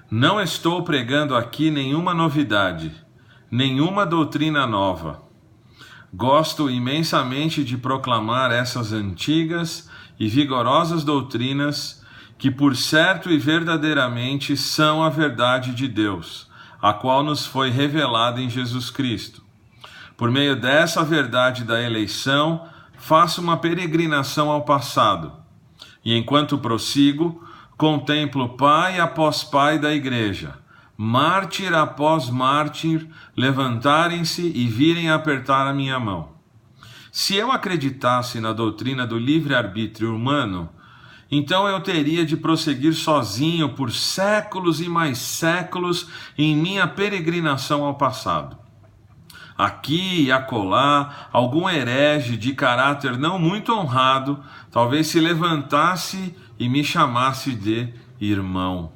Não estou pregando aqui nenhuma novidade, nenhuma doutrina nova. Gosto imensamente de proclamar essas antigas e vigorosas doutrinas que, por certo e verdadeiramente, são a verdade de Deus, a qual nos foi revelada em Jesus Cristo. Por meio dessa verdade da eleição, faço uma peregrinação ao passado, e enquanto prossigo, contemplo pai após pai da igreja, mártir após mártir, levantarem-se e virem apertar a minha mão. Se eu acreditasse na doutrina do livre-arbítrio humano, então eu teria de prosseguir sozinho por séculos e mais séculos em minha peregrinação ao passado. Aqui e acolá, algum herege de caráter não muito honrado talvez se levantasse e me chamasse de irmão.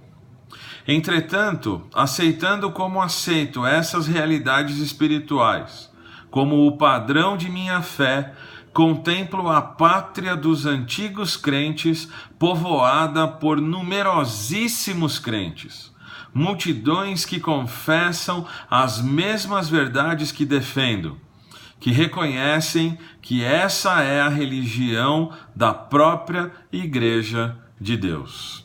Entretanto, aceitando como aceito essas realidades espirituais, como o padrão de minha fé, contemplo a pátria dos antigos crentes povoada por numerosíssimos crentes, multidões que confessam as mesmas verdades que defendo, que reconhecem que essa é a religião da própria Igreja de Deus.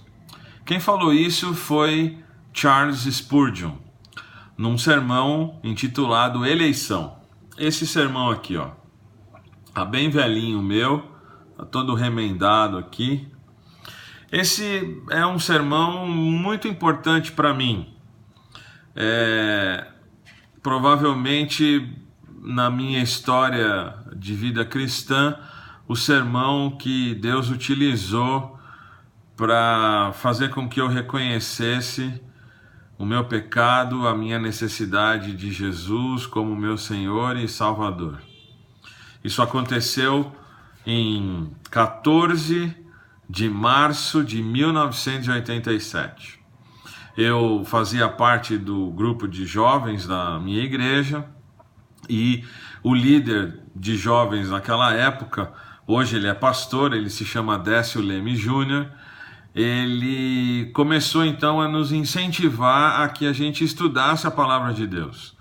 Quem falou isso foi Charles Spurgeon, num sermão intitulado Eleição. Esse sermão aqui, ó, tá bem velhinho meu, tá todo remendado aqui. Esse é um sermão muito importante para mim. Provavelmente na minha história de vida cristã, o sermão que Deus utilizou para fazer com que eu reconhecesse o meu pecado, a minha necessidade de Jesus como meu Senhor e Salvador. Isso aconteceu em 14 de março de 1987. Eu fazia parte do grupo de jovens da minha igreja e o líder de jovens naquela época, hoje ele é pastor, ele se chama Décio Leme Júnior, ele começou então a nos incentivar a que a gente estudasse a palavra de Deus.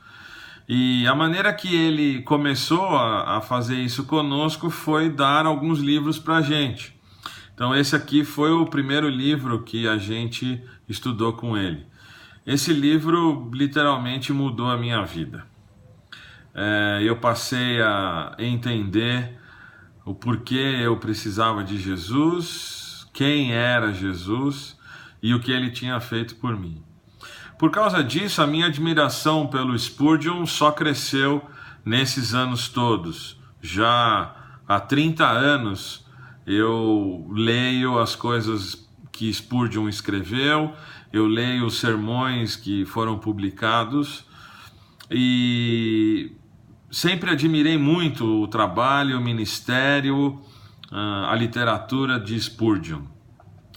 E a maneira que ele começou a fazer isso conosco foi dar alguns livros para a gente. Então esse aqui foi o primeiro livro que a gente estudou com ele. Esse livro literalmente mudou a minha vida. Eu passei a entender o porquê eu precisava de Jesus, quem era Jesus e o que ele tinha feito por mim. Por causa disso, a minha admiração pelo Spurgeon só cresceu nesses anos todos. Já há 30 anos eu leio as coisas que Spurgeon escreveu, eu leio os sermões que foram publicados e sempre admirei muito o trabalho, o ministério, a literatura de Spurgeon.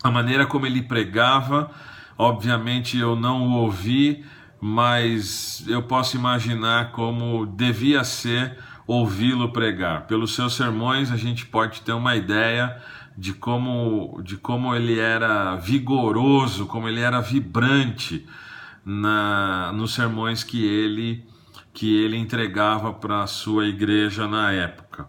A maneira como ele pregava, obviamente eu não o ouvi, mas eu posso imaginar como devia ser ouvi-lo pregar. Pelos seus sermões a gente pode ter uma ideia de como ele era vigoroso, como ele era vibrante nos sermões que ele entregava para a sua igreja na época.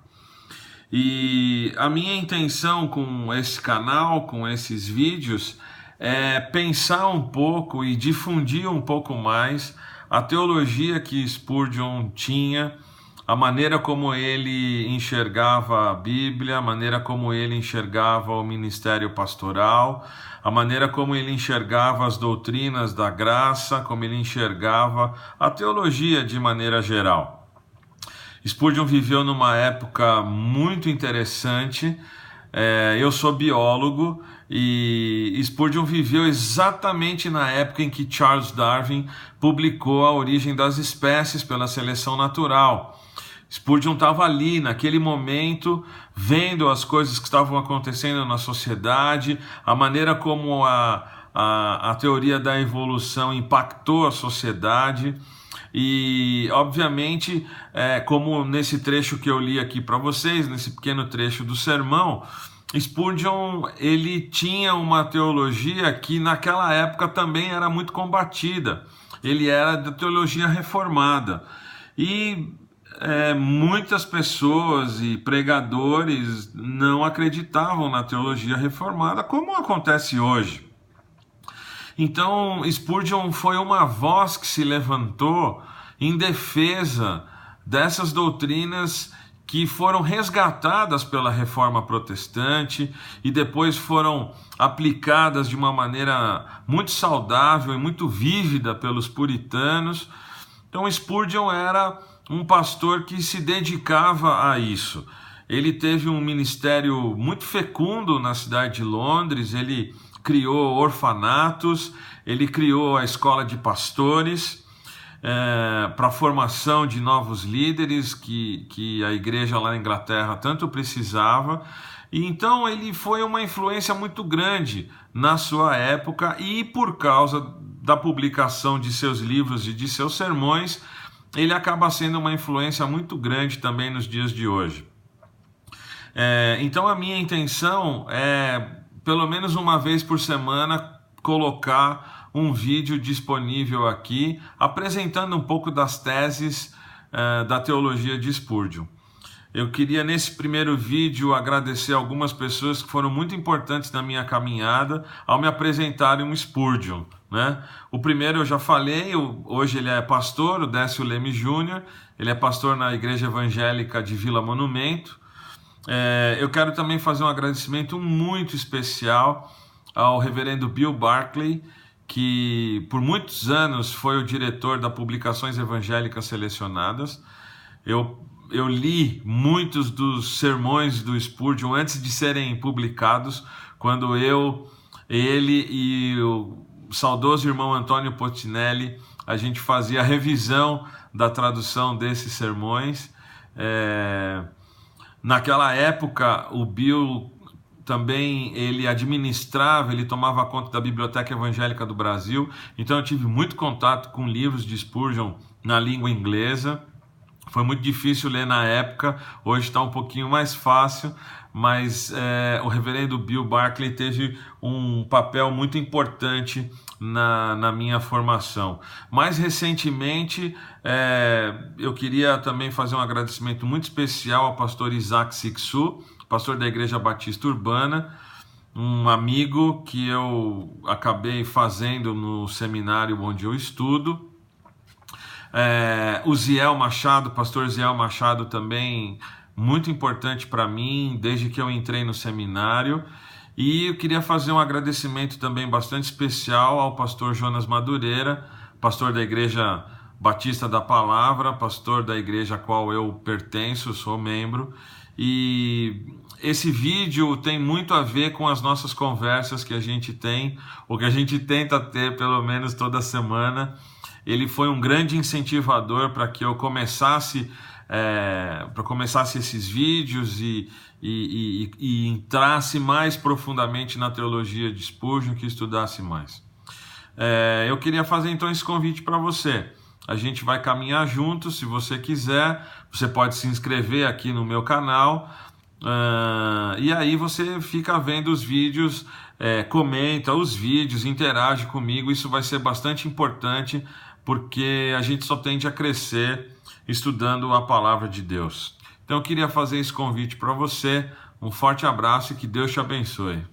E a minha intenção com esse canal, com esses vídeos, é pensar um pouco e difundir um pouco mais a teologia que Spurgeon tinha, a maneira como ele enxergava a Bíblia, a maneira como ele enxergava o ministério pastoral, a maneira como ele enxergava as doutrinas da graça, como ele enxergava a teologia de maneira geral. Spurgeon viveu numa época muito interessante. Eu sou biólogo e Spurgeon viveu exatamente na época em que Charles Darwin publicou A Origem das Espécies pela Seleção Natural. Spurgeon estava ali, naquele momento, vendo as coisas que estavam acontecendo na sociedade, a maneira como a teoria da evolução impactou a sociedade. E, obviamente, como nesse trecho que eu li aqui para vocês, nesse pequeno trecho do sermão, Spurgeon, ele tinha uma teologia que naquela época também era muito combatida. Ele era da teologia reformada. E muitas pessoas e pregadores não acreditavam na teologia reformada, como acontece hoje. Então, Spurgeon foi uma voz que se levantou em defesa dessas doutrinas que foram resgatadas pela Reforma Protestante e depois foram aplicadas de uma maneira muito saudável e muito vívida pelos puritanos. Então, Spurgeon era um pastor que se dedicava a isso. Ele teve um ministério muito fecundo na cidade de Londres, ele criou orfanatos, ele criou a escola de pastores para a formação de novos líderes que a igreja lá na Inglaterra tanto precisava. E então ele foi uma influência muito grande na sua época, e por causa da publicação de seus livros e de seus sermões, ele acaba sendo uma influência muito grande também nos dias de hoje. Então a minha intenção é, pelo menos uma vez por semana, colocar um vídeo disponível aqui, apresentando um pouco das teses da teologia de Spurgeon. Eu queria, nesse primeiro vídeo, agradecer algumas pessoas que foram muito importantes na minha caminhada ao me apresentarem um Spurgeon, né? O primeiro eu já falei, hoje ele é pastor, o Décio Leme Júnior, ele é pastor na Igreja Evangélica de Vila Monumento. Eu quero também fazer um agradecimento muito especial ao reverendo Bill Barclay, que por muitos anos foi o diretor da Publicações Evangélicas Selecionadas. Eu li muitos dos sermões do Spurgeon antes de serem publicados, quando ele e o saudoso irmão Antônio Potinelli, a gente fazia a revisão da tradução desses sermões. Naquela época, o Bill também ele administrava, ele tomava conta da Biblioteca Evangélica do Brasil, então eu tive muito contato com livros de Spurgeon na língua inglesa. Foi muito difícil ler na época, hoje está um pouquinho mais fácil, mas o reverendo Bill Barclay teve um papel muito importante na minha formação. Mais recentemente, eu queria também fazer um agradecimento muito especial ao pastor Isaac Sixu, pastor da Igreja Batista Urbana, um amigo que eu acabei fazendo no seminário onde eu estudo. O Ziel Machado, pastor Ziel Machado, também muito importante para mim desde que eu entrei no seminário. E eu queria fazer um agradecimento também bastante especial ao pastor Jonas Madureira, pastor da Igreja Batista da Palavra, pastor da igreja a qual eu pertenço, sou membro. E esse vídeo tem muito a ver com as nossas conversas que a gente tem, ou que a gente tenta ter pelo menos toda semana. Ele foi um grande incentivador para que eu começasse esses vídeos e entrasse mais profundamente na teologia de Spurgeon, que estudasse mais. Eu queria fazer então esse convite para você. A gente vai caminhar juntos. Se você quiser, você pode se inscrever aqui no meu canal, e aí você fica vendo os vídeos, comenta os vídeos, interage comigo. Isso vai ser bastante importante, porque a gente só tende a crescer estudando a palavra de Deus. Então eu queria fazer esse convite para você. Um forte abraço e que Deus te abençoe.